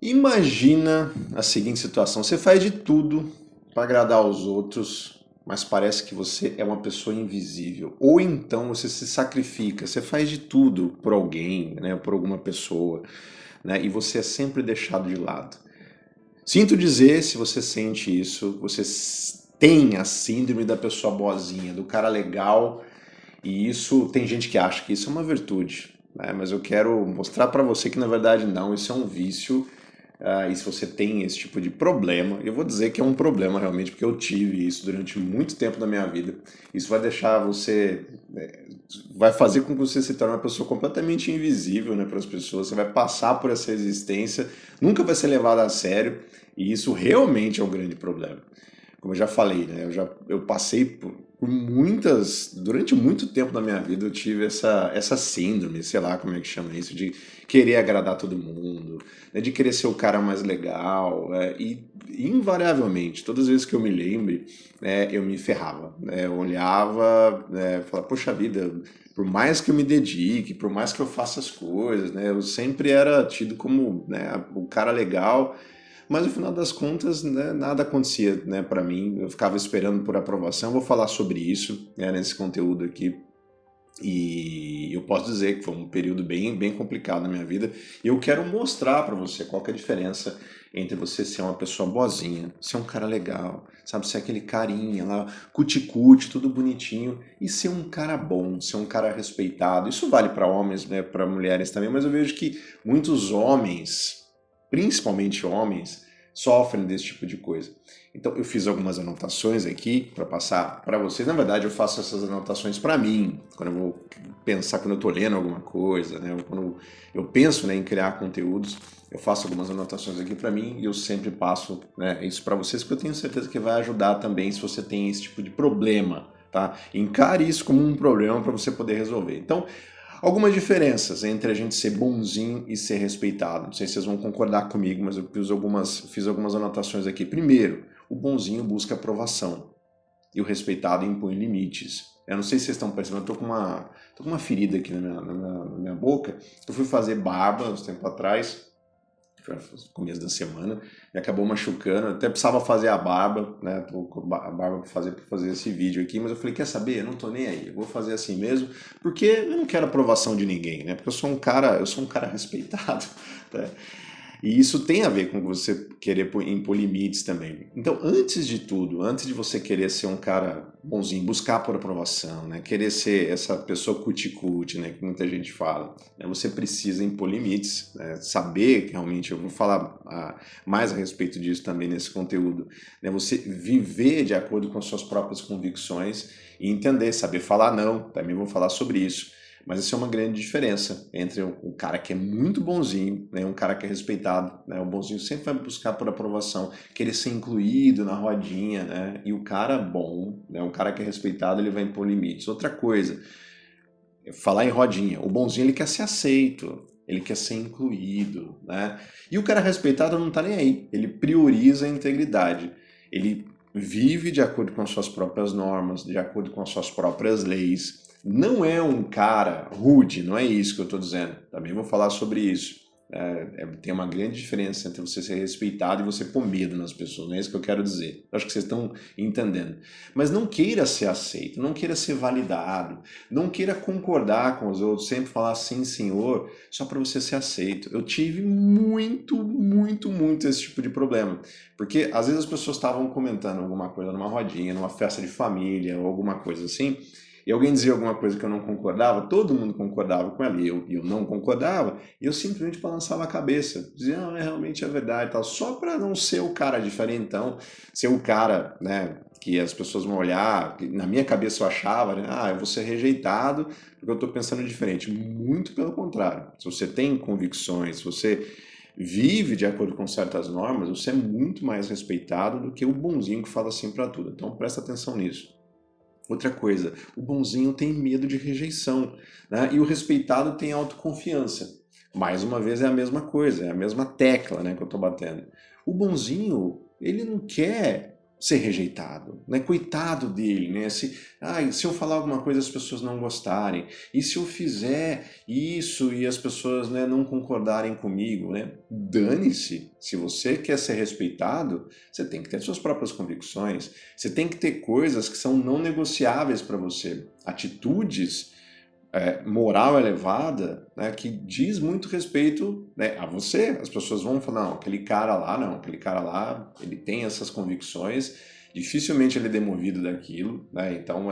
Imagina a seguinte situação: você faz de tudo para agradar aos outros, mas parece que você é uma pessoa invisível. Ou então você se sacrifica, você faz de tudo por alguém, né, por alguma pessoa, né, e você é sempre deixado de lado. Sinto dizer, se você sente isso, você tem a síndrome da pessoa boazinha, do cara legal, e isso tem gente que acha que isso é uma virtude, né? Mas eu quero mostrar para você que na verdade não, isso é um vício. E se você tem esse tipo de problema, eu vou dizer que é um problema realmente, porque eu tive isso durante muito tempo da minha vida. Isso vai deixar você, vai fazer com que você se torne uma pessoa completamente invisível, né, para as pessoas. Você vai passar por essa existência, nunca vai ser levado a sério, e isso realmente é um grande problema. Como eu já falei, né, eu passei por muitas, durante muito tempo da minha vida eu tive essa síndrome, sei lá como é que chama isso, de querer agradar todo mundo, né, de querer ser o cara mais legal, e invariavelmente, todas as vezes que eu me lembre, eu me ferrava, né, eu olhava, falava, poxa vida, por mais que eu me dedique, por mais que eu faça as coisas, né, eu sempre era tido como, né, o cara legal, mas no final das contas, né, nada acontecia, né, para mim. Eu ficava esperando por aprovação. Vou falar sobre isso, né, nesse conteúdo aqui. E eu posso dizer que foi um período bem complicado na minha vida. E eu quero mostrar para você qual que é a diferença entre você ser uma pessoa boazinha, ser um cara legal, sabe, ser aquele carinha lá, cuticute, tudo bonitinho, e ser um cara bom, ser um cara respeitado. Isso vale para homens, né, para mulheres também, mas eu vejo que muitos homens, principalmente homens, sofrem desse tipo de coisa. Então eu fiz algumas anotações aqui para passar para vocês. Na verdade, eu faço essas anotações para mim, quando eu vou pensar, quando eu estou lendo alguma coisa, né? Quando eu penso, né, em criar conteúdos, eu faço algumas anotações aqui para mim e eu sempre passo, né, isso para vocês, porque eu tenho certeza que vai ajudar também se você tem esse tipo de problema, tá? Encare isso como um problema para você poder resolver. Então, algumas diferenças entre a gente ser bonzinho e ser respeitado. Não sei se vocês vão concordar comigo, mas eu fiz algumas anotações aqui. Primeiro, o bonzinho busca aprovação e o respeitado impõe limites. Eu não sei se vocês estão percebendo, eu tô com uma ferida aqui na minha boca. Eu fui fazer barba uns tempo atrás, foi no começo da semana, e acabou machucando. Eu até precisava fazer a barba, né? Tô com a barba para fazer esse vídeo aqui, mas eu falei, quer saber? Eu não tô nem aí, eu vou fazer assim mesmo, porque eu não quero aprovação de ninguém, né? Porque eu sou um cara respeitado, né? E isso tem a ver com você querer impor limites também. Então, antes de tudo, antes de você querer ser um cara bonzinho, buscar por aprovação, né? Querer ser essa pessoa cuti-cuti, né? Que muita gente fala, né? Você precisa impor limites, né? Saber que realmente, eu vou falar mais a respeito disso também nesse conteúdo, né? Você viver de acordo com as suas próprias convicções e entender, saber falar não, também vou falar sobre isso. Mas isso é uma grande diferença entre o cara que é muito bonzinho, né, um cara que é respeitado, né, o bonzinho sempre vai buscar por aprovação, querer ser incluído na rodinha, né, e o cara bom, né, um cara que é respeitado, ele vai impor limites. Outra coisa, falar em rodinha, o bonzinho ele quer ser aceito, ele quer ser incluído, né, e o cara respeitado não tá nem aí, ele prioriza a integridade, ele vive de acordo com as suas próprias normas, de acordo com as suas próprias leis. Não é um cara rude, não é isso que eu estou dizendo. Também vou falar sobre isso. Tem uma grande diferença entre você ser respeitado e você pôr medo nas pessoas, não é isso que eu quero dizer. Eu acho que vocês estão entendendo. Mas não queira ser aceito, não queira ser validado, não queira concordar com os outros, sempre falar sim, senhor, só para você ser aceito. Eu tive muito esse tipo de problema. Porque às vezes as pessoas estavam comentando alguma coisa numa rodinha, numa festa de família ou alguma coisa assim, e alguém dizia alguma coisa que eu não concordava, todo mundo concordava com ela, e eu não concordava, e eu simplesmente balançava a cabeça, dizia, não, realmente é verdade, tal, só para não ser o cara diferentão, ser o cara, né, que as pessoas vão olhar, na minha cabeça eu achava, né, eu vou ser rejeitado porque eu estou pensando diferente. Muito pelo contrário, se você tem convicções, se você vive de acordo com certas normas, você é muito mais respeitado do que o bonzinho que fala assim para tudo. Então presta atenção nisso. Outra coisa, o bonzinho tem medo de rejeição, né? E o respeitado tem autoconfiança. Mais uma vez é a mesma coisa, é a mesma tecla, né, que eu estou batendo. O bonzinho, ele não quer ser rejeitado, né? Coitado dele, né? Se eu falar alguma coisa as pessoas não gostarem, e se eu fizer isso e as pessoas, né, não concordarem comigo, né? Dane-se. Se você quer ser respeitado, você tem que ter suas próprias convicções, você tem que ter coisas que são não negociáveis para você, atitudes, moral elevada, né, que diz muito respeito, né, a você. As pessoas vão falar, não, aquele cara lá, ele tem essas convicções, dificilmente ele é demovido daquilo, né, então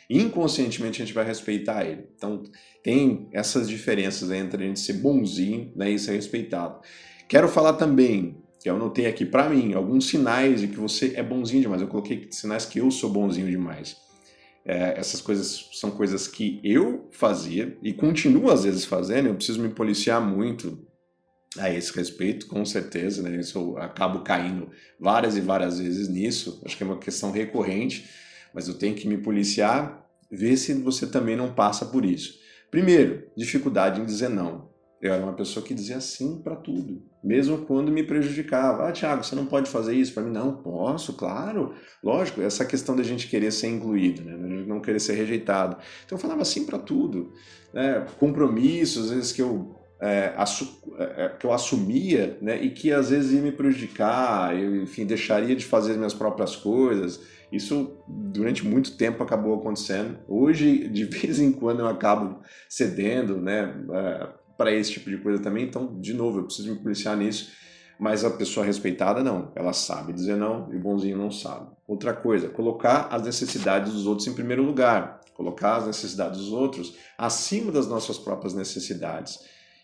inconscientemente a gente vai respeitar ele. Então tem essas diferenças entre a gente ser bonzinho, né, e ser respeitado. Quero falar também, que eu anotei aqui para mim, alguns sinais de que você é bonzinho demais. Eu coloquei sinais que eu sou bonzinho demais. Essas coisas são coisas que eu fazia e continuo às vezes fazendo. Eu preciso me policiar muito a esse respeito, com certeza, né? Isso eu acabo caindo várias e várias vezes nisso. Acho que é uma questão recorrente, mas eu tenho que me policiar, ver se você também não passa por isso. Primeiro, dificuldade em dizer não. Eu era uma pessoa que dizia sim para tudo, mesmo quando me prejudicava. Ah, Thiago, você não pode fazer isso para mim? Não, posso, claro. Lógico, essa questão da gente querer ser incluído, né? De não querer ser rejeitado. Então eu falava sim para tudo, né? Compromissos, às vezes que eu assumia, né? E que às vezes ia me prejudicar, eu, enfim, deixaria de fazer as minhas próprias coisas. Isso durante muito tempo acabou acontecendo. Hoje, de vez em quando, eu acabo cedendo, né? Para esse tipo de coisa também. Então, de novo, eu preciso me policiar nisso. Mas a pessoa respeitada não, ela sabe dizer não e o bonzinho não sabe. Outra coisa, colocar as necessidades dos outros em primeiro lugar, colocar as necessidades dos outros acima das nossas próprias necessidades.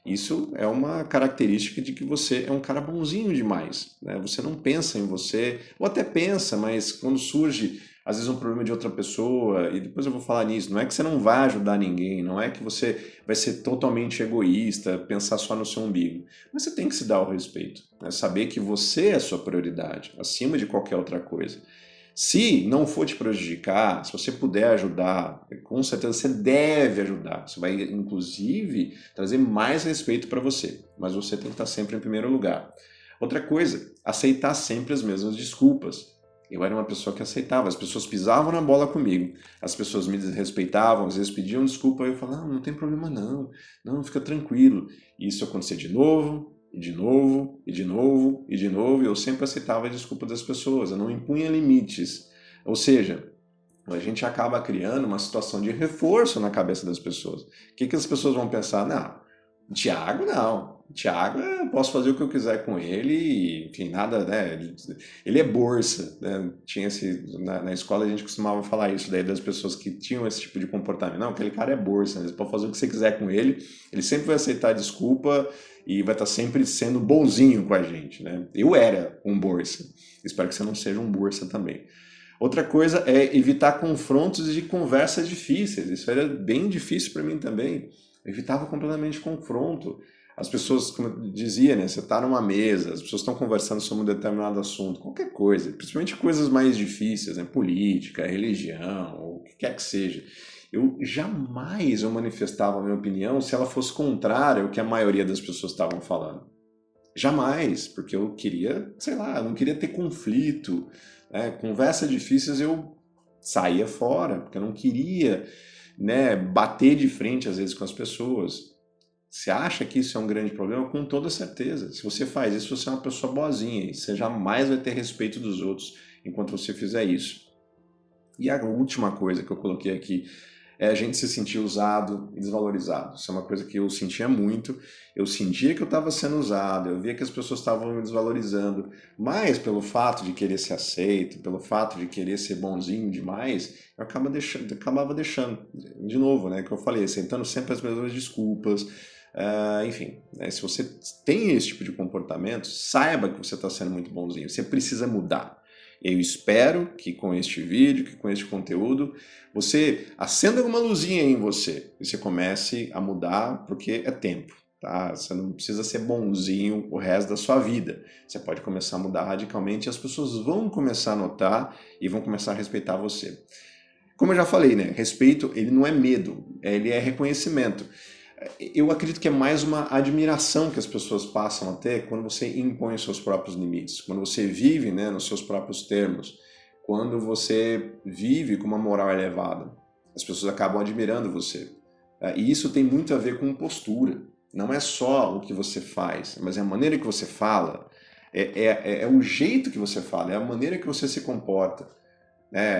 Isso é uma característica de que você é um cara bonzinho demais, né? Você não pensa em você, ou até pensa, mas quando surge às vezes um problema de outra pessoa, e depois eu vou falar nisso, não é que você não vai ajudar ninguém, não é que você vai ser totalmente egoísta, pensar só no seu umbigo, mas você tem que se dar o respeito, né? Saber que você é a sua prioridade, acima de qualquer outra coisa. Se não for te prejudicar, se você puder ajudar, com certeza você deve ajudar. Isso vai, inclusive, trazer mais respeito para você, mas você tem que estar sempre em primeiro lugar. Outra coisa, aceitar sempre as mesmas desculpas. Eu era uma pessoa que aceitava, as pessoas pisavam na bola comigo, as pessoas me desrespeitavam, às vezes pediam desculpa, eu falava, não, não tem problema não, não, fica tranquilo. E isso acontecia de novo, e de novo, e de novo, e de novo, e eu sempre aceitava a desculpa das pessoas, eu não impunha limites. Ou seja, a gente acaba criando uma situação de reforço na cabeça das pessoas. O que as pessoas vão pensar? Não, Tiago não. Tiago, eu posso fazer o que eu quiser com ele, e, enfim, nada, né? Ele é bolsa, né? Tinha na escola a gente costumava falar isso daí das pessoas que tinham esse tipo de comportamento. Não, aquele cara é bolsa, né? Você pode fazer o que você quiser com ele sempre vai aceitar a desculpa e vai estar sempre sendo bonzinho com a gente, né? Eu era um bolsa. Espero que você não seja um bolsa também. Outra coisa é evitar confrontos de conversas difíceis. Isso era bem difícil para mim também. Eu evitava completamente confronto. As pessoas, como eu dizia, né, você está numa mesa, as pessoas estão conversando sobre um determinado assunto, qualquer coisa, principalmente coisas mais difíceis, né, política, religião, ou o que quer que seja. Eu jamais manifestava a minha opinião se ela fosse contrária ao que a maioria das pessoas estavam falando. Jamais, porque eu queria, sei lá, eu não queria ter conflito, né? Conversas difíceis eu saía fora, porque eu não queria, né, bater de frente às vezes com as pessoas. Você acha que isso é um grande problema? Com toda certeza. Se você faz isso, você é uma pessoa boazinha e você jamais vai ter respeito dos outros enquanto você fizer isso. E a última coisa que eu coloquei aqui é a gente se sentir usado e desvalorizado. Isso é uma coisa que eu sentia muito. Eu sentia que eu estava sendo usado, eu via que as pessoas estavam me desvalorizando, mas pelo fato de querer ser aceito, pelo fato de querer ser bonzinho demais, eu acabava deixando. De novo, né, que eu falei, aceitando sempre as mesmas desculpas. Enfim, né, se você tem esse tipo de comportamento, saiba que você está sendo muito bonzinho. Você precisa mudar. Eu espero que com este vídeo, que com este conteúdo, você acenda uma luzinha em você e você comece a mudar, porque é tempo, tá? Você não precisa ser bonzinho o resto da sua vida. Você pode começar a mudar radicalmente e as pessoas vão começar a notar e vão começar a respeitar você. Como eu já falei, né? Respeito, ele não é medo, ele é reconhecimento. Eu acredito que é mais uma admiração que as pessoas passam a ter quando você impõe os seus próprios limites, quando você vive, né, nos seus próprios termos, quando você vive com uma moral elevada. As pessoas acabam admirando você. E isso tem muito a ver com postura. Não é só o que você faz, mas é a maneira que você fala, é o jeito que você fala, é a maneira que você se comporta.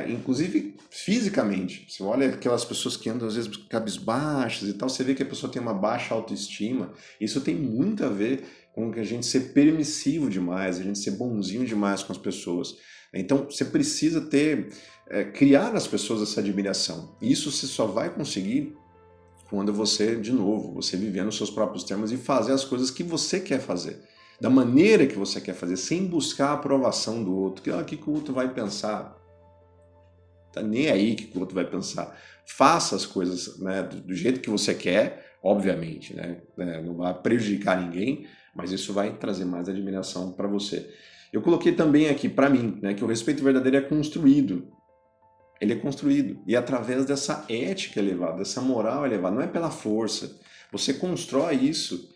Inclusive fisicamente. Você olha aquelas pessoas que andam às vezes cabisbaixas e tal, você vê que a pessoa tem uma baixa autoestima. Isso tem muito a ver com a gente ser permissivo demais, a gente ser bonzinho demais com as pessoas. Então você precisa criar nas pessoas essa admiração. Isso você só vai conseguir quando você, de novo, você viver nos seus próprios termos e fazer as coisas que você quer fazer. Da maneira que você quer fazer, sem buscar a aprovação do outro. O que o outro vai pensar? Tá nem aí que o outro vai pensar. Faça as coisas, né, do jeito que você quer, obviamente, né? Não vai prejudicar ninguém, mas isso vai trazer mais admiração para você. Eu coloquei também aqui para mim, né, que o respeito verdadeiro é construído. Ele é construído e através dessa ética elevada, dessa moral elevada, não é pela força. Você constrói isso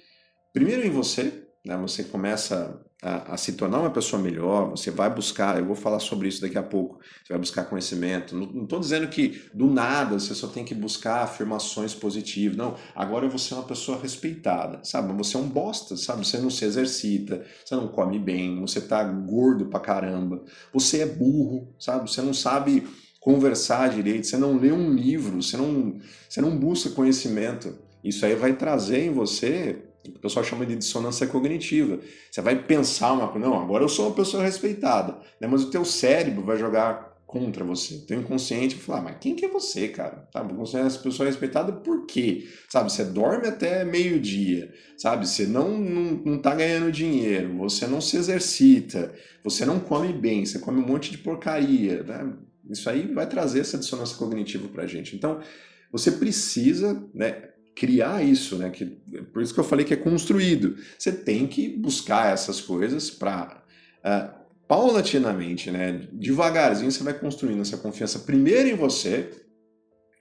primeiro em você, né? Você começa a se tornar uma pessoa melhor, você vai buscar, eu vou falar sobre isso daqui a pouco, você vai buscar conhecimento. Não estou dizendo que do nada você só tem que buscar afirmações positivas, não, agora eu vou ser uma pessoa respeitada, sabe? Você é um bosta, sabe? Você não se exercita, você não come bem, você tá gordo pra caramba, você é burro, sabe? Você não sabe conversar direito, você não lê um livro, você não busca conhecimento. Isso aí vai trazer em você, o pessoal chama de dissonância cognitiva. Você vai pensar uma coisa, não, agora eu sou uma pessoa respeitada, né? Mas o teu cérebro vai jogar contra você. O teu inconsciente vai falar, mas quem que é você, cara? Sabe? Você é essa pessoa respeitada por quê? Sabe? Você dorme até meio-dia, sabe? Você não tá ganhando dinheiro, você não se exercita, você não come bem, você come um monte de porcaria, né? Isso aí vai trazer essa dissonância cognitiva pra gente. Então, você precisa, né, criar isso, né? Por isso que eu falei que é construído. Você tem que buscar essas coisas para, paulatinamente, né? Devagarzinho você vai construindo essa confiança primeiro em você.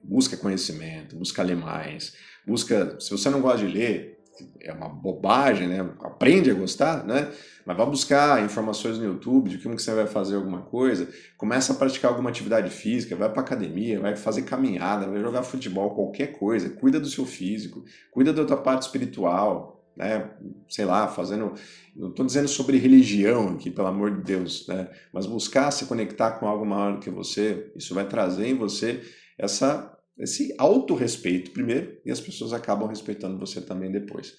Busca conhecimento, busca ler mais, busca. Se você não gosta de ler, é uma bobagem, né? Aprende a gostar, né? Mas vai buscar informações no YouTube de como que você vai fazer alguma coisa, começa a praticar alguma atividade física, vai para academia, vai fazer caminhada, vai jogar futebol, qualquer coisa, cuida do seu físico, cuida da tua parte espiritual, né? Sei lá, fazendo, não estou dizendo sobre religião aqui, pelo amor de Deus, né? Mas buscar se conectar com algo maior do que você, isso vai trazer em você esse autorrespeito primeiro, e as pessoas acabam respeitando você também depois.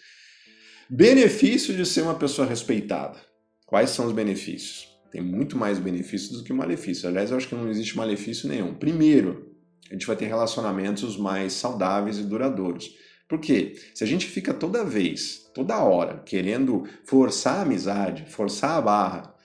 Benefício de ser uma pessoa respeitada. Quais são os benefícios? Tem muito mais benefícios do que malefícios. Aliás, eu acho que não existe malefício nenhum. Primeiro, a gente vai ter relacionamentos mais saudáveis e duradouros. Por quê? Se a gente fica toda vez, toda hora, querendo forçar a amizade, forçar a barra,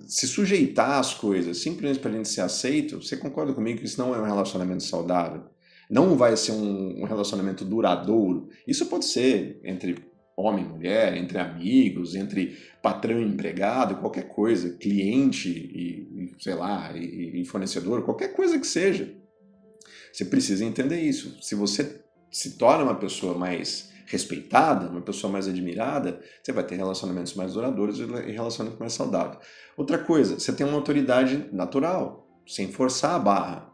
se sujeitar às coisas simplesmente para a gente ser aceito, você concorda comigo que isso não é um relacionamento saudável? Não vai ser um relacionamento duradouro. Isso pode ser entre homem e mulher, entre amigos, entre patrão e empregado, qualquer coisa, cliente sei lá, e fornecedor, qualquer coisa que seja. Você precisa entender isso. Se você se torna uma pessoa mais respeitada, uma pessoa mais admirada, você vai ter relacionamentos mais duradouros e relacionamentos mais saudáveis. Outra coisa, você tem uma autoridade natural, sem forçar a barra.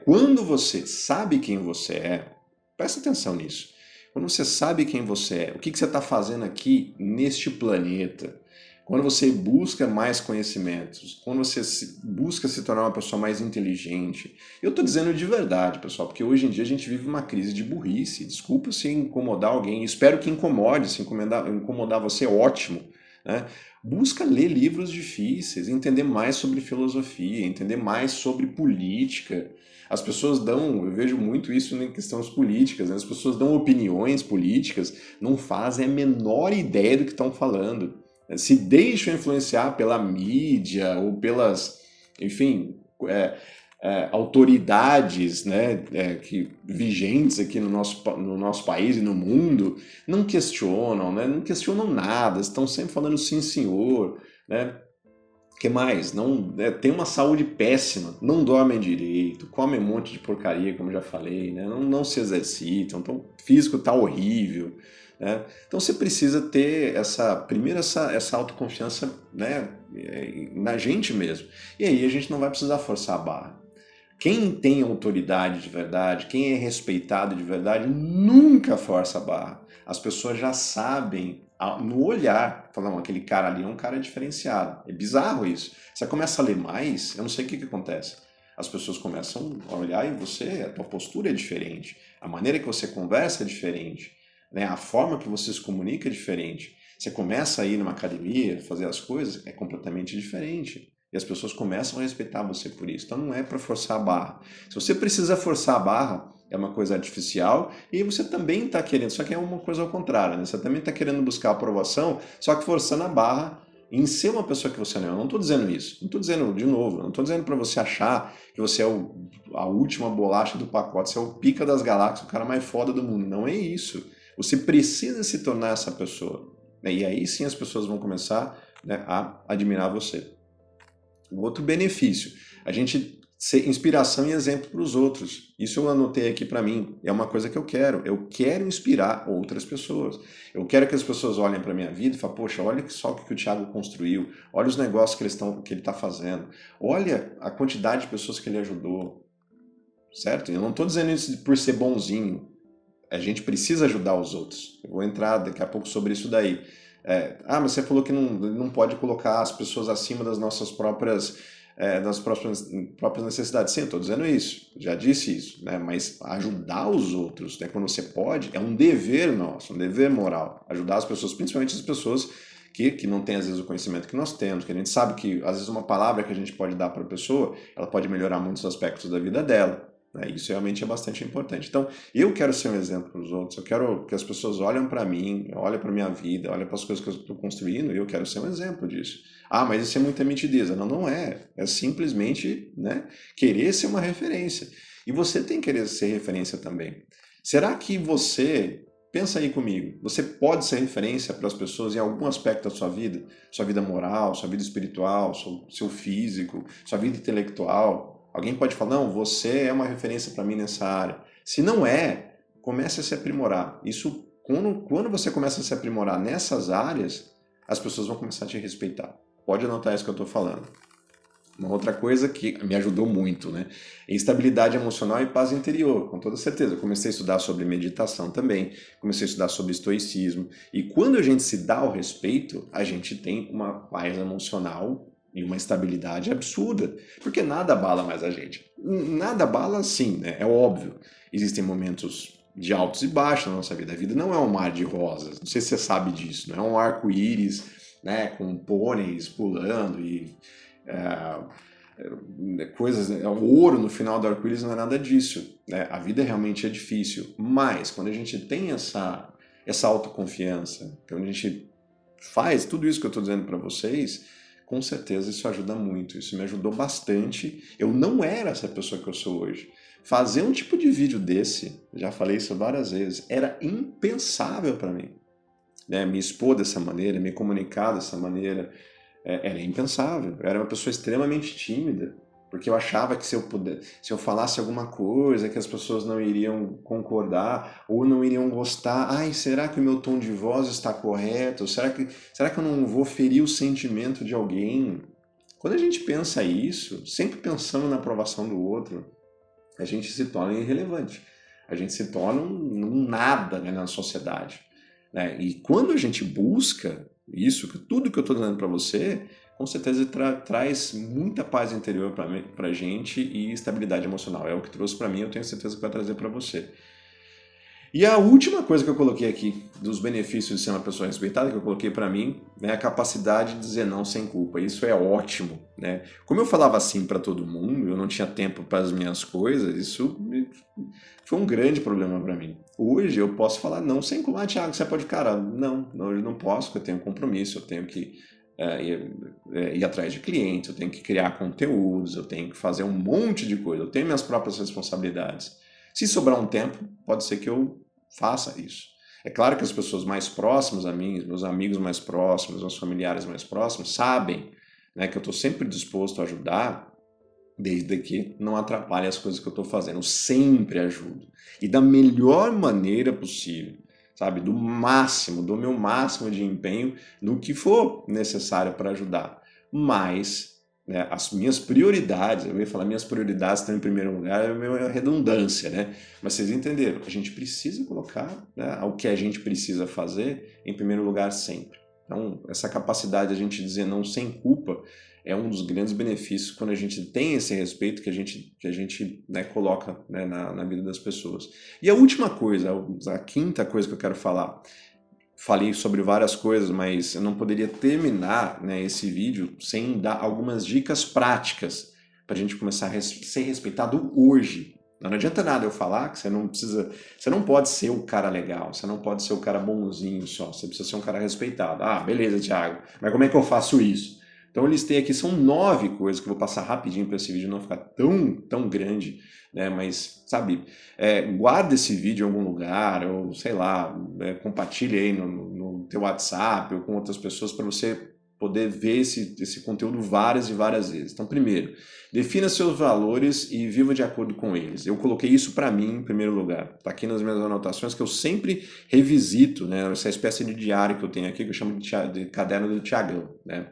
Quando você sabe quem você é, presta atenção nisso. Quando você sabe quem você é, o que você está fazendo aqui neste planeta, quando você busca mais conhecimentos, quando você busca se tornar uma pessoa mais inteligente. Eu estou dizendo de verdade, pessoal, porque hoje em dia a gente vive uma crise de burrice. Desculpa se incomodar alguém, espero que incomode, se incomodar você, ótimo, né? Busca ler livros difíceis, entender mais sobre filosofia, entender mais sobre política. As pessoas eu vejo muito isso em questões políticas, né? As pessoas dão opiniões políticas, não fazem a menor ideia do que estão falando. Se deixam influenciar pela mídia ou pelas, enfim, autoridades, né, vigentes aqui no nosso país e no mundo, não questionam, né, não questionam nada, estão sempre falando sim, senhor, né? Que mais? Não, tem uma saúde péssima, não dormem direito, comem um monte de porcaria, como já falei, né? Não se exercitam, então o físico tá horrível, né? Então você precisa ter primeiro essa autoconfiança, né, na gente mesmo. E aí a gente não vai precisar forçar a barra. Quem tem autoridade de verdade, quem é respeitado de verdade, nunca força a barra. As pessoas já sabem no olhar, falam, aquele cara ali é um cara diferenciado. É bizarro isso. Você começa a ler mais, eu não sei o que acontece. As pessoas começam a olhar e a tua postura é diferente. A maneira que você conversa é diferente. Né? A forma que você se comunica é diferente. Você começa a ir numa academia, fazer as coisas, é completamente diferente. E as pessoas começam a respeitar você por isso. Então não é para forçar a barra. Se você precisa forçar a barra, é uma coisa artificial e você também está querendo, só que é uma coisa ao contrário, né? Você também está querendo buscar aprovação, só que forçando a barra em ser uma pessoa que você não é. Eu não estou dizendo isso. Não estou dizendo, de novo, não estou dizendo para você achar que você é a última bolacha do pacote, você é o pica das galáxias, o cara mais foda do mundo. Não é isso. Você precisa se tornar essa pessoa. Né? E aí sim as pessoas vão começar, né, a admirar você. Um outro benefício, a gente ser inspiração e exemplo para os outros. Isso eu anotei aqui para mim. É uma coisa que eu quero. Eu quero inspirar outras pessoas. Eu quero que as pessoas olhem para a minha vida e falem, poxa, olha só o que o Thiago construiu. Olha os negócios que ele está fazendo. Olha a quantidade de pessoas que ele ajudou. Certo? Eu não estou dizendo isso por ser bonzinho. A gente precisa ajudar os outros. Eu vou entrar daqui a pouco sobre isso daí. Mas você falou que não pode colocar as pessoas acima das nossas próprias necessidades. Sim, eu estou dizendo isso, já disse isso, né? Mas ajudar os outros, né, quando você pode, é um dever nosso, um dever moral. Ajudar as pessoas, principalmente as pessoas que não têm, às vezes, o conhecimento que nós temos, que a gente sabe que, às vezes, uma palavra que a gente pode dar para a pessoa, ela pode melhorar muitos aspectos da vida dela. Né? Isso realmente é bastante importante. Então, eu quero ser um exemplo para os outros, eu quero que as pessoas olhem para mim, olhem para a minha vida, olhem para as coisas que eu estou construindo, e eu quero ser um exemplo disso. Ah, mas isso é muita mitideza. Não, não é. É simplesmente, né, querer ser uma referência. E você tem que querer ser referência também. Será que você, pensa aí comigo, você pode ser referência para as pessoas em algum aspecto da sua vida? Sua vida moral, sua vida espiritual, seu físico, sua vida intelectual? Alguém pode falar, não, você é uma referência para mim nessa área. Se não é, comece a se aprimorar. Isso, quando você começa a se aprimorar nessas áreas, as pessoas vão começar a te respeitar. Pode anotar isso que eu estou falando. Uma outra coisa que me ajudou muito, né? É estabilidade emocional e paz interior, com toda certeza. Eu comecei a estudar sobre meditação também, comecei a estudar sobre estoicismo. E quando a gente se dá o respeito, a gente tem uma paz emocional e uma estabilidade absurda, porque nada abala mais a gente. Nada abala, sim, né? É óbvio. Existem momentos de altos e baixos na nossa vida. A vida não é um mar de rosas. Não sei se você sabe disso. Não é um arco-íris, né, com pôneis pulando e coisas, o ouro no final do arco-íris não é nada disso, né? A vida realmente é difícil, mas quando a gente tem essa autoconfiança, quando a gente faz tudo isso que eu estou dizendo para vocês, com certeza isso ajuda muito, isso me ajudou bastante. Eu não era essa pessoa que eu sou hoje. Fazer um tipo de vídeo desse, já falei isso várias vezes, era impensável para mim. Né? Me expor dessa maneira, me comunicar dessa maneira, era impensável. Eu era uma pessoa extremamente tímida, porque eu achava que se eu falasse alguma coisa, que as pessoas não iriam concordar ou não iriam gostar. Ai, será que o meu tom de voz está correto? Será que eu não vou ferir o sentimento de alguém? Quando a gente pensa isso, sempre pensando na aprovação do outro, a gente se torna irrelevante. A gente se torna um nada, né, na sociedade. Né? E quando a gente busca isso, tudo que eu estou dizendo para você, com certeza traz muita paz interior para a gente e estabilidade emocional. É o que trouxe para mim, eu tenho certeza que vai trazer para você. E a última coisa que eu coloquei aqui, dos benefícios de ser uma pessoa respeitada, que eu coloquei para mim, é a capacidade de dizer não sem culpa. Isso é ótimo, né? Como eu falava assim para todo mundo, eu não tinha tempo para as minhas coisas, isso foi um grande problema para mim. Hoje eu posso falar não sem culpa. Ah, Thiago, você pode ficar? Não, hoje não posso, porque eu tenho compromisso, eu tenho que ir atrás de clientes, eu tenho que criar conteúdos, eu tenho que fazer um monte de coisa, eu tenho minhas próprias responsabilidades. Se sobrar um tempo, pode ser que eu faça isso. É claro que as pessoas mais próximas a mim, meus amigos mais próximos, meus familiares mais próximos, sabem, né, que eu estou sempre disposto a ajudar, desde que não atrapalhe as coisas que eu estou fazendo. Eu sempre ajudo. E da melhor maneira possível, sabe? Do meu máximo de empenho no que for necessário para ajudar. Mas, né, as minhas prioridades, eu ia falar minhas prioridades estão em primeiro lugar, é a minha redundância, né? Mas vocês entenderam, a gente precisa colocar, né, o que a gente precisa fazer em primeiro lugar sempre. Então, essa capacidade de a gente dizer não sem culpa é um dos grandes benefícios quando a gente tem esse respeito que a gente né, coloca né, na vida das pessoas. E a última coisa, a quinta coisa que eu quero falar, falei sobre várias coisas, mas eu não poderia terminar né, esse vídeo sem dar algumas dicas práticas para a gente começar a ser respeitado hoje. Não adianta nada eu falar que você não pode ser o cara legal, você não pode ser o cara bonzinho só, você precisa ser um cara respeitado. Ah, beleza, Thiago, mas como é que eu faço isso? Então eu listei aqui, são 9 coisas que eu vou passar rapidinho para esse vídeo não ficar tão grande, né? Mas, sabe, guarda esse vídeo em algum lugar, ou sei lá, compartilhe aí no teu WhatsApp ou com outras pessoas para você poder ver esse conteúdo várias e várias vezes. Então, primeiro, defina seus valores e viva de acordo com eles. Eu coloquei isso para mim em primeiro lugar. Está aqui nas minhas anotações que eu sempre revisito, né? Essa espécie de diário que eu tenho aqui, que eu chamo de caderno do Tiagão, né?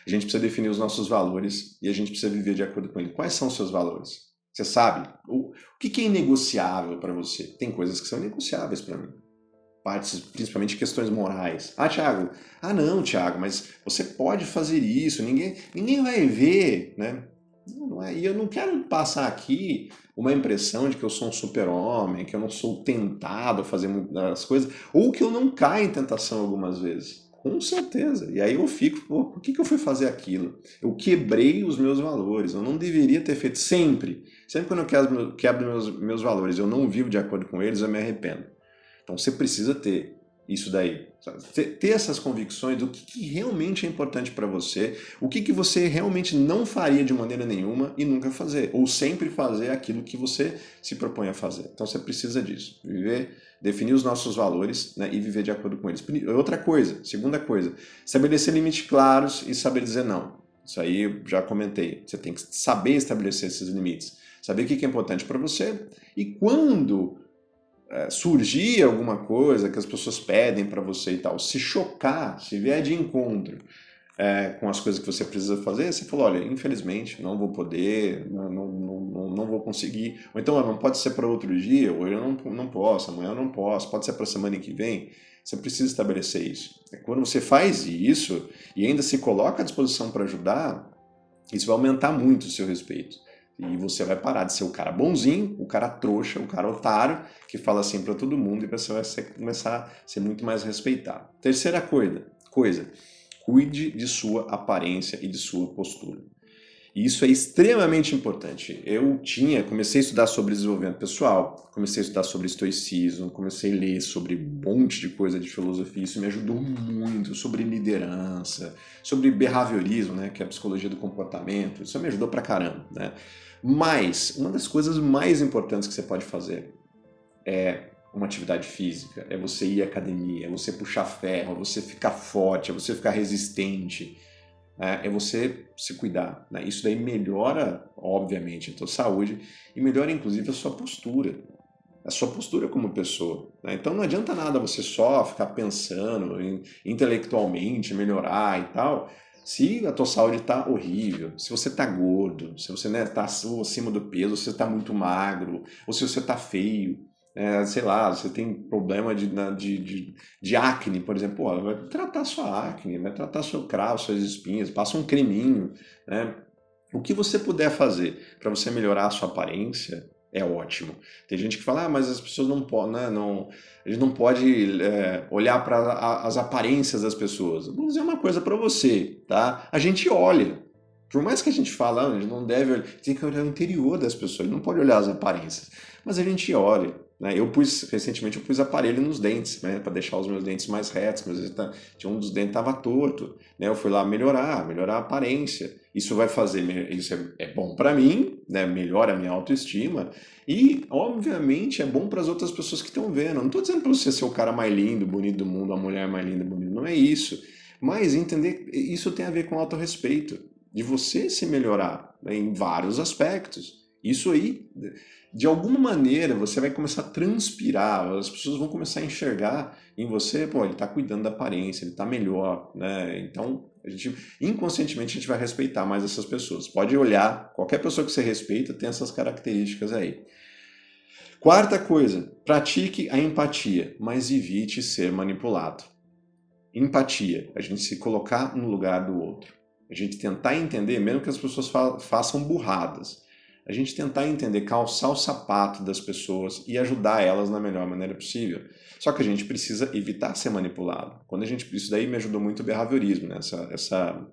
A gente precisa definir os nossos valores e a gente precisa viver de acordo com eles. Quais são os seus valores? Você sabe? O que é inegociável para você? Tem coisas que são negociáveis para mim. Partes, principalmente questões morais. Ah, Thiago. Ah, não, Thiago, mas você pode fazer isso. Ninguém vai ver, né? Não é. E eu não quero passar aqui uma impressão de que eu sou um super-homem, que eu não sou tentado a fazer muitas coisas, ou que eu não caio em tentação algumas vezes. Com certeza. E aí eu fico, pô, por que eu fui fazer aquilo? Eu quebrei os meus valores. Eu não deveria ter feito sempre. Sempre quando eu quebro meus valores, eu não vivo de acordo com eles, eu me arrependo. Então você precisa ter isso daí. Ter essas convicções do que realmente é importante para você, o que você realmente não faria de maneira nenhuma e nunca fazer. Ou sempre fazer aquilo que você se propõe a fazer. Então você precisa disso. Definir os nossos valores, né, e viver de acordo com eles. Outra coisa, segunda coisa, estabelecer limites claros e saber dizer não. Isso aí eu já comentei. Você tem que saber estabelecer esses limites. Saber o que é importante para você e quando surgir alguma coisa que as pessoas pedem para você e tal, se chocar, se vier de encontro com as coisas que você precisa fazer, você falou, olha, infelizmente não vou poder, não vou conseguir, ou então não pode ser para outro dia, hoje eu não posso, amanhã eu não posso, pode ser para a semana que vem, você precisa estabelecer isso. Quando você faz isso e ainda se coloca à disposição para ajudar, isso vai aumentar muito o seu respeito. E você vai parar de ser o cara bonzinho, o cara trouxa, o cara otário, que fala assim para todo mundo e você vai começar a ser muito mais respeitado. Terceira coisa, cuide de sua aparência e de sua postura. E isso é extremamente importante. Comecei a estudar sobre desenvolvimento pessoal, comecei a estudar sobre estoicismo, comecei a ler sobre um monte de coisa de filosofia, isso me ajudou muito, sobre liderança, sobre behaviorismo, né, que é a psicologia do comportamento, isso me ajudou pra caramba, né? Mas uma das coisas mais importantes que você pode fazer é uma atividade física, é você ir à academia, é você puxar ferro, é você ficar forte, é você ficar resistente, é você se cuidar, né? Isso daí melhora, obviamente, a tua saúde e melhora, inclusive, a sua postura como pessoa, né? Então não adianta nada você só ficar pensando intelectualmente, melhorar e tal, se a tua saúde está horrível, se você está gordo, se você está acima do peso, se você está muito magro, ou se você está feio, sei lá, você tem problema de acne, por exemplo, pô, vai tratar sua acne, vai tratar seu cravo, suas espinhas, passa um creminho, né? O que você puder fazer para você melhorar a sua aparência é ótimo. Tem gente que fala, mas as pessoas não podem, né? A gente não pode olhar para as aparências das pessoas. Vou dizer uma coisa para você, tá? A gente olha. Por mais que a gente fale, a gente não deve olhar, tem que olhar o interior das pessoas, não pode olhar as aparências. Mas a gente olha. Né? Recentemente eu pus aparelho nos dentes, né? Para deixar os meus dentes mais retos, mas tinha um dos dentes estava torto, né? Eu fui lá melhorar a aparência. Isso vai fazer, isso é bom para mim, né? Melhora a minha autoestima e, obviamente, é bom para as outras pessoas que estão vendo. Não estou dizendo para você ser o cara mais lindo, bonito do mundo, a mulher mais linda, bonita, não é isso. Mas entender, isso tem a ver com autorrespeito, de você se melhorar, né, em vários aspectos. Isso aí, de alguma maneira, você vai começar a transpirar, as pessoas vão começar a enxergar em você, pô, ele está cuidando da aparência, ele está melhor, né? Então, inconscientemente, a gente vai respeitar mais essas pessoas. Pode olhar, qualquer pessoa que você respeita tem essas características aí. Quarta coisa, pratique a empatia, mas evite ser manipulado. Empatia, a gente se colocar no lugar do outro. A gente tentar entender, mesmo que as pessoas façam burradas, a gente tentar entender, calçar o sapato das pessoas e ajudar elas na melhor maneira possível. Só que a gente precisa evitar ser manipulado. Isso daí me ajudou muito o behaviorismo, né? Essa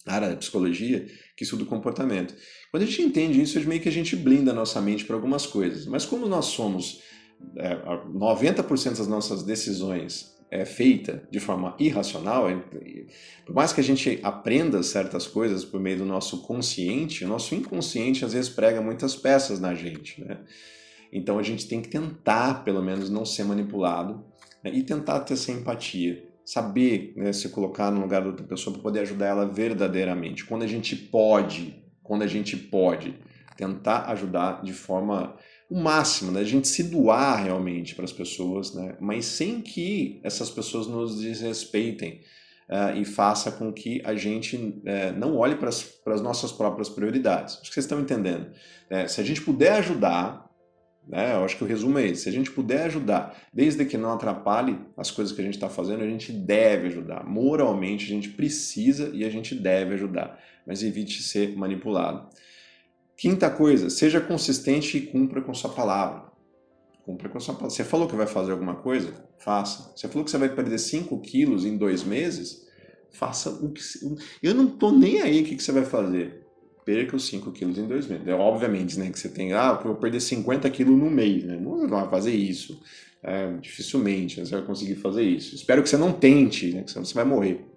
área da psicologia que estuda o comportamento. Quando a gente entende isso, meio que a gente blinda a nossa mente para algumas coisas. Mas como nós somos 90% das nossas decisões é feita de forma irracional, por mais que a gente aprenda certas coisas por meio do nosso consciente, o nosso inconsciente às vezes prega muitas peças na gente, né? Então a gente tem que tentar, pelo menos, não ser manipulado, né? E tentar ter essa empatia, saber, né, se colocar no lugar da outra pessoa para poder ajudar ela verdadeiramente. Quando a gente pode tentar ajudar de forma o máximo, né? A gente se doar realmente para as pessoas, né? Mas sem que essas pessoas nos desrespeitem e faça com que a gente não olhe para as nossas próprias prioridades. Acho que vocês estão entendendo. Se a gente puder ajudar, né, eu acho que o resumo é esse, se a gente puder ajudar, desde que não atrapalhe as coisas que a gente está fazendo, a gente deve ajudar. Moralmente, a gente precisa e a gente deve ajudar, mas evite ser manipulado. Quinta coisa, seja consistente e cumpra com sua palavra. Cumpra com sua palavra. Você falou que vai fazer alguma coisa? Faça. Você falou que você vai perder 5 quilos em 2 meses? Faça o que... Eu não tô nem aí o que você vai fazer. Perca os 5 quilos em 2 meses. Obviamente, né, que você tem... eu vou perder 50 quilos no mês. Né? Não vai fazer isso. Dificilmente você vai conseguir fazer isso. Espero que você não tente, né, que senão você vai morrer.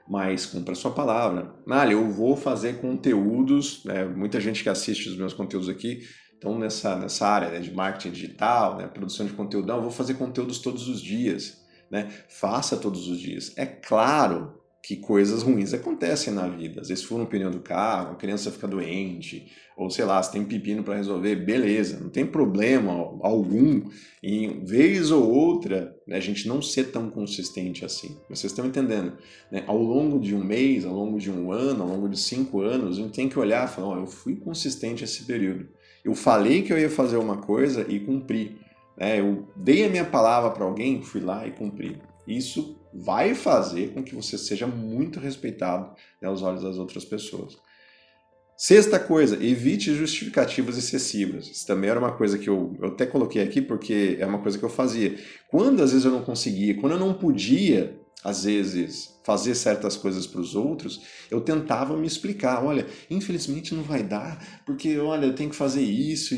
Mas cumpra a sua palavra. Eu vou fazer conteúdos, né? Muita gente que assiste os meus conteúdos aqui estão nessa área, né, de marketing digital, né, produção de conteúdo. Não, eu vou fazer conteúdos todos os dias, né? Faça todos os dias. É claro que coisas ruins acontecem na vida. Às vezes fura um pneu do carro, a criança fica doente, ou sei lá, você tem pepino para resolver, beleza, não tem problema algum em vez ou outra, né, a gente não ser tão consistente assim. Vocês estão entendendo? Né? Ao longo de um mês, ao longo de um ano, ao longo de 5 anos, a gente tem que olhar e falar, eu fui consistente esse período. Eu falei que eu ia fazer uma coisa e cumpri. Né? Eu dei a minha palavra para alguém, fui lá e cumpri. Isso vai fazer com que você seja muito respeitado, né, aos olhos das outras pessoas. Sexta coisa, evite justificativas excessivas. Isso também era uma coisa que eu até coloquei aqui porque é uma coisa que eu fazia. Quando às vezes eu não conseguia, quando eu não podia, às vezes, fazer certas coisas para os outros, eu tentava me explicar. Olha, infelizmente não vai dar, porque, olha, eu tenho que fazer isso,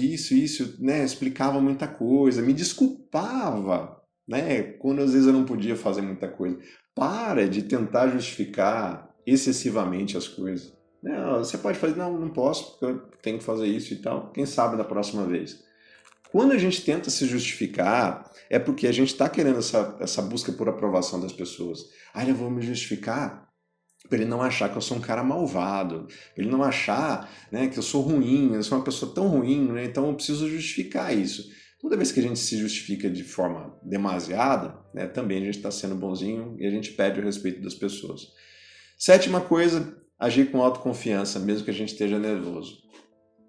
né? Explicava muita coisa, me desculpava, né? Quando às vezes eu não podia fazer muita coisa. Para de tentar justificar excessivamente as coisas. Não, você pode fazer, não posso, porque eu tenho que fazer isso e tal. Quem sabe da próxima vez. Quando a gente tenta se justificar, é porque a gente está querendo essa busca por aprovação das pessoas. Eu vou me justificar para ele não achar que eu sou um cara malvado, para ele não achar, né, que eu sou ruim, eu sou uma pessoa tão ruim, né, então eu preciso justificar isso. Toda vez que a gente se justifica de forma demasiada, né, também a gente está sendo bonzinho e a gente perde o respeito das pessoas. Sétima coisa, agir com autoconfiança, mesmo que a gente esteja nervoso.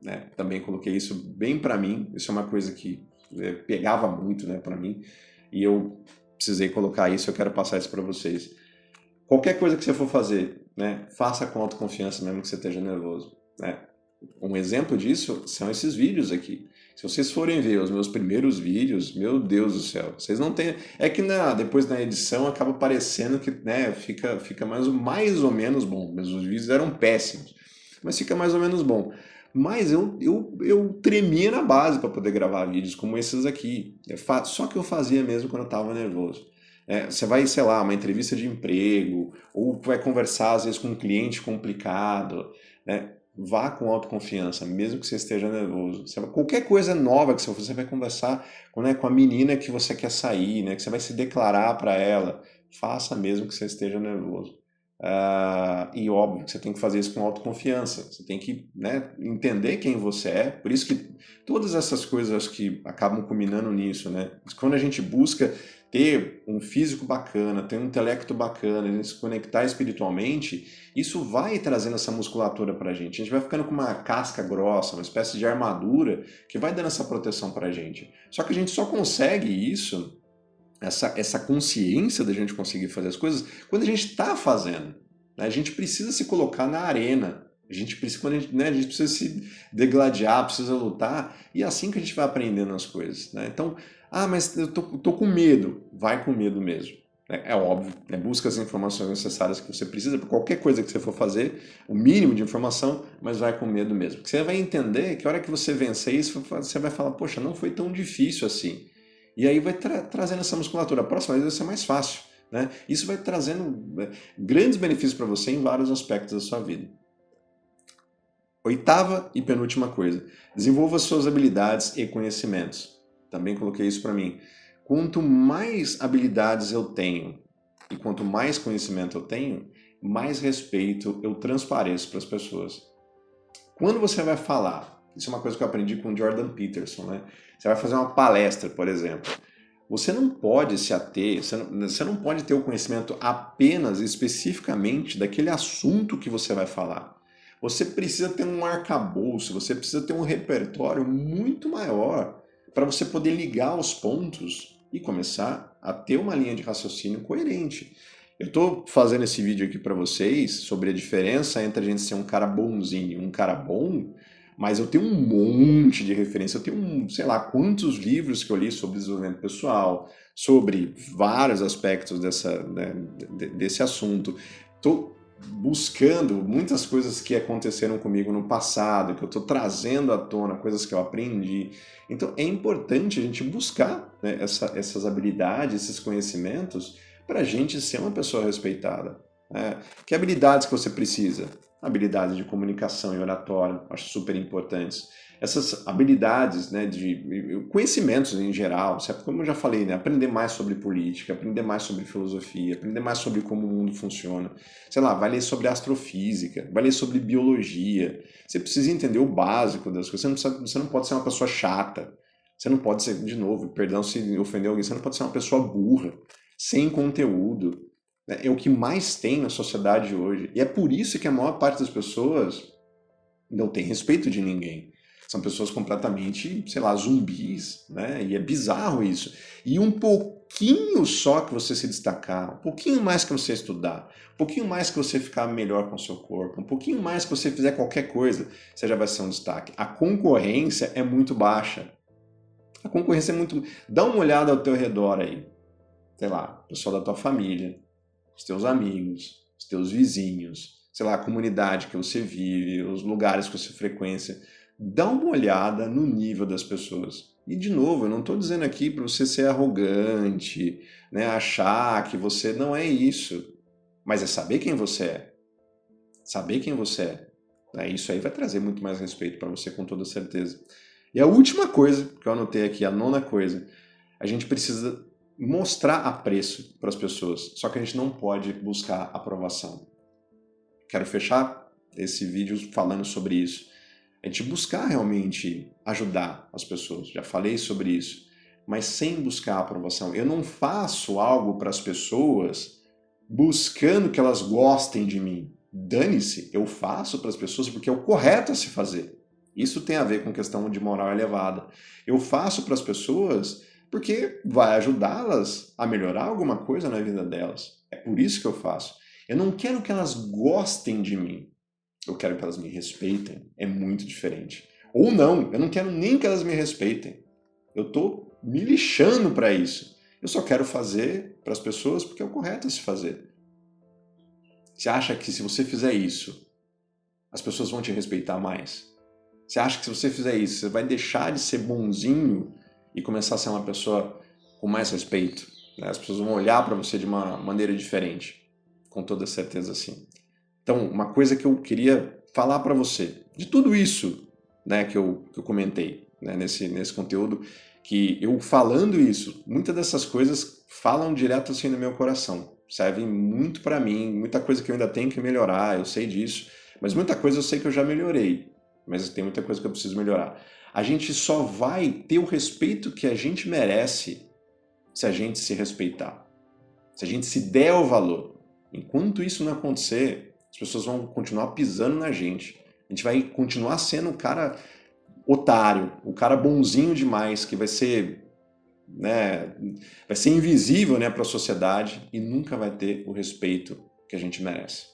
Né? Também coloquei isso bem para mim, isso é uma coisa que pegava muito, né, para mim, e eu precisei colocar isso, eu quero passar isso para vocês. Qualquer coisa que você for fazer, né, faça com autoconfiança mesmo que você esteja nervoso. Né? Um exemplo disso são esses vídeos aqui. Se vocês forem ver os meus primeiros vídeos, meu Deus do céu, vocês não têm... É que depois na edição acaba parecendo que, né, fica mais ou menos bom, mas os vídeos eram péssimos, mas fica mais ou menos bom. Mas eu tremia na base para poder gravar vídeos como esses aqui. Só que eu fazia mesmo quando eu estava nervoso. Você vai, sei lá, uma entrevista de emprego, ou vai conversar às vezes com um cliente complicado, né? Vá com autoconfiança, mesmo que você esteja nervoso. Qualquer coisa nova que você vai conversar com a menina que você quer sair, né? Que você vai se declarar para ela. faça mesmo que você esteja nervoso. E óbvio que você tem que fazer isso com autoconfiança, você tem que, né, entender quem você é, por isso que todas essas coisas que acabam culminando nisso, né? Quando a gente busca ter um físico bacana, ter um intelecto bacana, a gente se conectar espiritualmente, isso vai trazendo essa musculatura pra gente. A gente vai ficando com uma casca grossa, uma espécie de armadura que vai dando essa proteção pra gente. Só que a gente só consegue isso, essa consciência da gente conseguir fazer as coisas quando a gente está fazendo. Né? A gente precisa se colocar na arena. A gente precisa, quando a gente, né, a gente precisa se degladiar, precisa lutar, e é assim que a gente vai aprendendo as coisas. Né? Então, mas eu tô com medo. Vai com medo mesmo. É óbvio, né? Busca as informações necessárias que você precisa para qualquer coisa que você for fazer, o mínimo de informação, mas vai com medo mesmo. Porque você vai entender que a hora que você vencer isso, você vai falar, poxa, não foi tão difícil assim. E aí vai trazendo essa musculatura. A próxima vez vai ser mais fácil. Né? Isso vai trazendo grandes benefícios para você em vários aspectos da sua vida. Oitava e penúltima coisa. Desenvolva suas habilidades e conhecimentos. Também coloquei isso para mim. Quanto mais habilidades eu tenho e quanto mais conhecimento eu tenho, mais respeito eu transpareço para as pessoas. Quando você vai falar, isso é uma coisa que eu aprendi com o Jordan Peterson, né? Você vai fazer uma palestra, por exemplo. Você não pode se ater, você não pode ter o conhecimento apenas, especificamente, daquele assunto que você vai falar. Você precisa ter um arcabouço, você precisa ter um repertório muito maior para você poder ligar os pontos e começar a ter uma linha de raciocínio coerente. Eu estou fazendo esse vídeo aqui para vocês sobre a diferença entre a gente ser um cara bonzinho e um cara bom, mas eu tenho um monte de referência, eu tenho sei lá, quantos livros que eu li sobre desenvolvimento pessoal, sobre vários aspectos desse assunto. Estou buscando muitas coisas que aconteceram comigo no passado, que eu estou trazendo à tona, coisas que eu aprendi. Então é importante a gente buscar, né, essas habilidades, esses conhecimentos, para a gente ser uma pessoa respeitada. Né? Que habilidades que você precisa? Habilidades de comunicação e oratória, acho super importantes. Essas habilidades, né, de conhecimentos em geral, como eu já falei, né, aprender mais sobre política, aprender mais sobre filosofia, aprender mais sobre como o mundo funciona. Sei lá, vai ler sobre astrofísica, vai ler sobre biologia. Você precisa entender o básico das coisas. Você não pode ser uma pessoa chata. Você não pode ser, de novo, perdão se ofender alguém, você não pode ser uma pessoa burra, sem conteúdo. É o que mais tem na sociedade hoje. E é por isso que a maior parte das pessoas não tem respeito de ninguém. São pessoas completamente, sei lá, zumbis, né? E é bizarro isso. E um pouquinho só que você se destacar, um pouquinho mais que você estudar, um pouquinho mais que você ficar melhor com o seu corpo, um pouquinho mais que você fizer qualquer coisa, você já vai ser um destaque. A concorrência é muito baixa. A concorrência é muito... Dá uma olhada ao teu redor aí. Sei lá, o pessoal da tua família, os teus amigos, os teus vizinhos, sei lá, a comunidade que você vive, os lugares que você frequência. Dá uma olhada no nível das pessoas. E, de novo, eu não estou dizendo aqui para você ser arrogante, né, achar que você não é isso. Mas é saber quem você é. Saber quem você é. Isso aí vai trazer muito mais respeito para você, com toda certeza. E a última coisa que eu anotei aqui, a nona coisa, a gente precisa mostrar apreço para as pessoas, só que a gente não pode buscar aprovação. Quero fechar esse vídeo falando sobre isso. A gente buscar realmente ajudar as pessoas, já falei sobre isso, mas sem buscar aprovação. Eu não faço algo para as pessoas buscando que elas gostem de mim. Dane-se, eu faço para as pessoas porque é o correto a se fazer. Isso tem a ver com questão de moral elevada. Eu faço para as pessoas porque vai ajudá-las a melhorar alguma coisa na vida delas. É por isso que eu faço. Eu não quero que elas gostem de mim. Eu quero que elas me respeitem. É muito diferente. Ou não, eu não quero nem que elas me respeitem. Eu estou me lixando para isso. Eu só quero fazer para as pessoas porque é o correto a se fazer. Você acha que se você fizer isso, as pessoas vão te respeitar mais? Você acha que se você fizer isso, você vai deixar de ser bonzinho e começar a ser uma pessoa com mais respeito? Né? As pessoas vão olhar para você de uma maneira diferente. Com toda certeza, sim. Então, uma coisa que eu queria falar para você, de tudo isso, né, que eu comentei, né, nesse conteúdo, que eu falando isso, muitas dessas coisas falam direto assim no meu coração. servem muito para mim, muita coisa que eu ainda tenho que melhorar, eu sei disso, mas muita coisa eu sei que eu já melhorei, mas tem muita coisa que eu preciso melhorar. A gente só vai ter o respeito que a gente merece se a gente se respeitar, se a gente se der o valor. Enquanto isso não acontecer, as pessoas vão continuar pisando na gente. A gente vai continuar sendo o cara otário, o cara bonzinho demais, que vai ser, né, vai ser invisível, né, para a sociedade e nunca vai ter o respeito que a gente merece.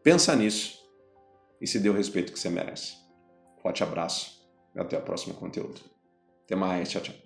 Pensa nisso e se dê o respeito que você merece. Forte abraço e até o próximo conteúdo. Até mais, tchau, tchau.